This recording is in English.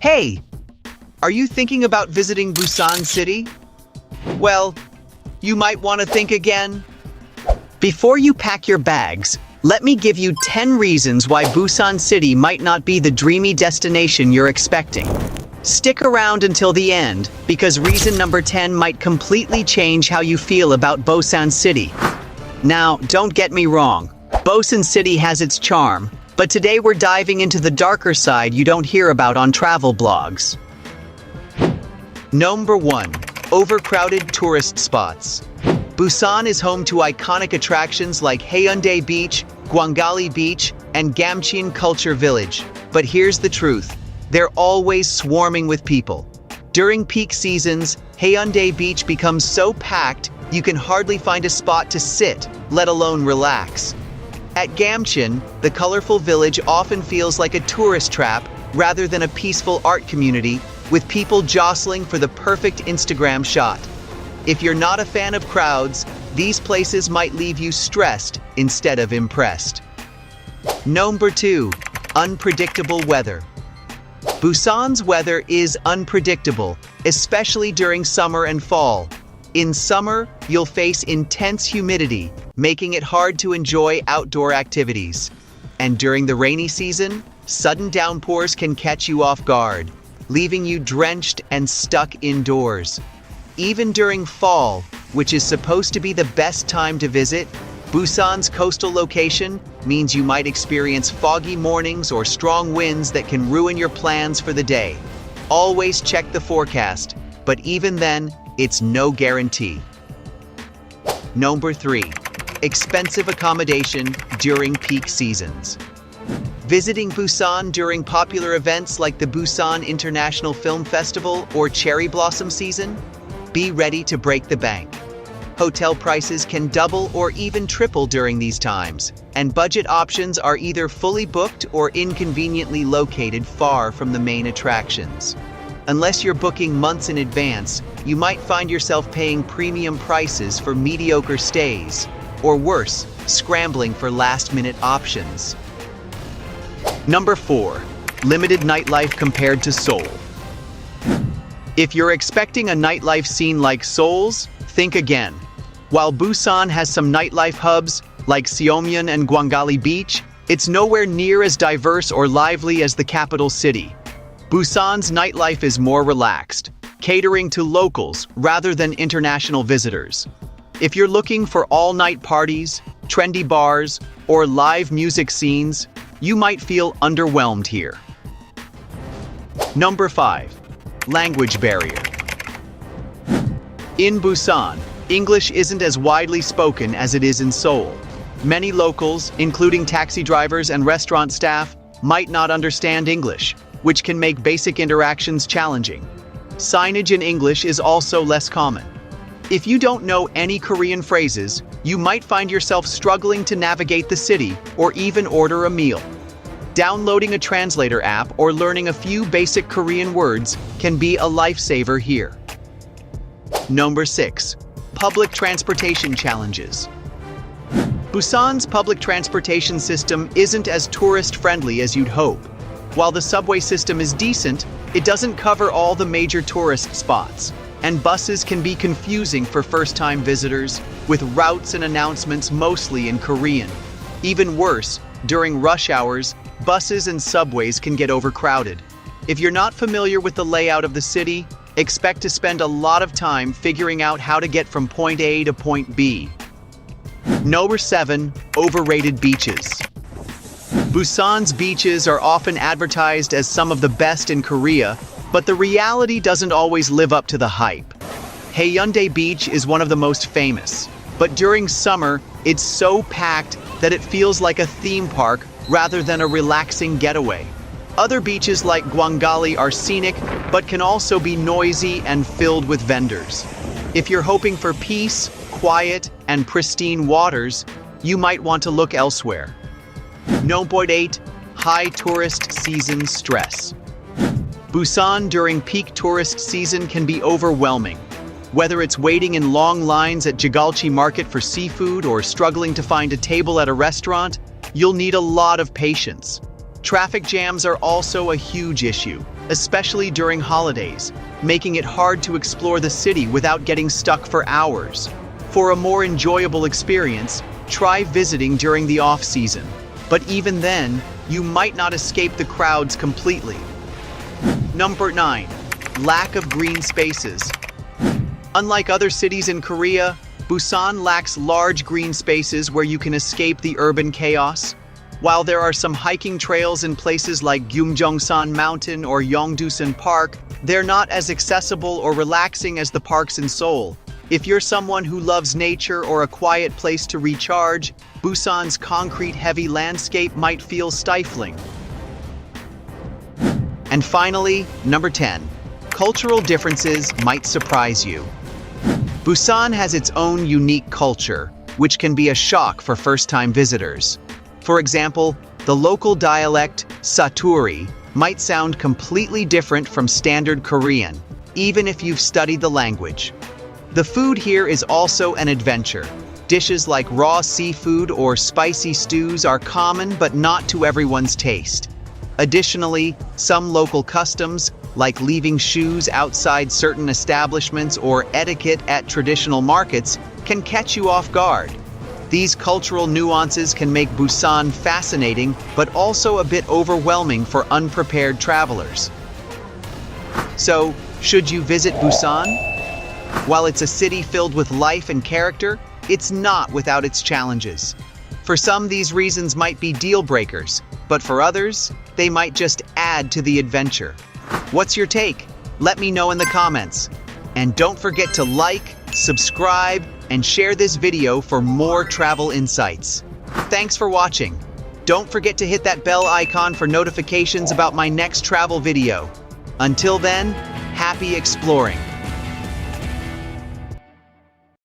Hey, are you thinking about visiting Busan City? Well, you might want to think again. Before you pack your bags, let me give you 10 reasons why Busan City might not be the dreamy destination you're expecting. Stick around until the end, because reason number 10 might completely change how you feel about Busan City. Now, don't get me wrong, Busan City has its charm, but today we're diving into the darker side you don't hear about on travel blogs. Number 1. Overcrowded tourist spots. Busan is home to iconic attractions like Haeundae Beach, Gwangali Beach, and Gamcheon Culture Village. But here's the truth. They're always swarming with people. During peak seasons, Haeundae Beach becomes so packed you can hardly find a spot to sit, let alone relax. At Gamcheon, the colorful village often feels like a tourist trap rather than a peaceful art community, with people jostling for the perfect Instagram shot. If you're not a fan of crowds, these places might leave you stressed instead of impressed. Number 2. Unpredictable weather. Busan's weather is unpredictable, especially during summer and fall. In summer, you'll face intense humidity, making it hard to enjoy outdoor activities. And during the rainy season, sudden downpours can catch you off guard, leaving you drenched and stuck indoors. Even during fall, which is supposed to be the best time to visit, Busan's coastal location means you might experience foggy mornings or strong winds that can ruin your plans for the day. Always check the forecast, but even then, it's no guarantee. Number 3. Expensive accommodation during peak seasons. Visiting Busan during popular events like the Busan International Film Festival or Cherry Blossom season? Be ready to break the bank. Hotel prices can double or even triple during these times, and budget options are either fully booked or inconveniently located far from the main attractions. Unless you're booking months in advance, you might find yourself paying premium prices for mediocre stays, or worse, scrambling for last-minute options. Number 4. Limited nightlife compared to Seoul. If you're expecting a nightlife scene like Seoul's, think again. While Busan has some nightlife hubs, like Seomyeon and Gwangali Beach, it's nowhere near as diverse or lively as the capital city. Busan's nightlife is more relaxed, catering to locals rather than international visitors. If you're looking for all-night parties, trendy bars, or live music scenes, you might feel underwhelmed here. Number 5. Language barrier. In Busan, English isn't as widely spoken as it is in Seoul. Many locals, including taxi drivers and restaurant staff, might not understand English, which can make basic interactions challenging. Signage in English is also less common. If you don't know any Korean phrases, you might find yourself struggling to navigate the city or even order a meal. Downloading a translator app or learning a few basic Korean words can be a lifesaver here. Number 6. Public transportation challenges. Busan's public transportation system isn't as tourist-friendly as you'd hope. While the subway system is decent, it doesn't cover all the major tourist spots, and buses can be confusing for first-time visitors, with routes and announcements mostly in Korean. Even worse, during rush hours, buses and subways can get overcrowded. If you're not familiar with the layout of the city, expect to spend a lot of time figuring out how to get from point A to point B. Number 7. Overrated beaches. Busan's beaches are often advertised as some of the best in Korea, but the reality doesn't always live up to the hype. Haeundae Beach is one of the most famous, but during summer, it's so packed that it feels like a theme park rather than a relaxing getaway. Other beaches like Gwangali are scenic, but can also be noisy and filled with vendors. If you're hoping for peace, quiet, and pristine waters, you might want to look elsewhere. Number 8. High tourist season stress. Busan during peak tourist season can be overwhelming. Whether it's waiting in long lines at Jigalchi Market for seafood or struggling to find a table at a restaurant, you'll need a lot of patience. Traffic jams are also a huge issue, especially during holidays, making it hard to explore the city without getting stuck for hours. For a more enjoyable experience, try visiting during the off-season. But even then, you might not escape the crowds completely. Number 9. Lack of green spaces. Unlike other cities in Korea, Busan lacks large green spaces where you can escape the urban chaos. While there are some hiking trails in places like Gyeongjeongsan Mountain or Yeongdusan Park, they're not as accessible or relaxing as the parks in Seoul. If you're someone who loves nature or a quiet place to recharge, Busan's concrete-heavy landscape might feel stifling. And finally, number 10. Cultural differences might surprise you. Busan has its own unique culture, which can be a shock for first-time visitors. For example, the local dialect, Saturi, might sound completely different from standard Korean, even if you've studied the language. The food here is also an adventure. Dishes like raw seafood or spicy stews are common but not to everyone's taste. Additionally, some local customs, like leaving shoes outside certain establishments or etiquette at traditional markets, can catch you off guard. These cultural nuances can make Busan fascinating but also a bit overwhelming for unprepared travelers. So, should you visit Busan? While it's a city filled with life and character, it's not without its challenges. For some, these reasons might be deal breakers, but for others, they might just add to the adventure. What's your take? Let me know in the comments. And don't forget to like, subscribe, and share this video for more travel insights. Thanks for watching. Don't forget to hit that bell icon for notifications about my next travel video. Until then, happy exploring.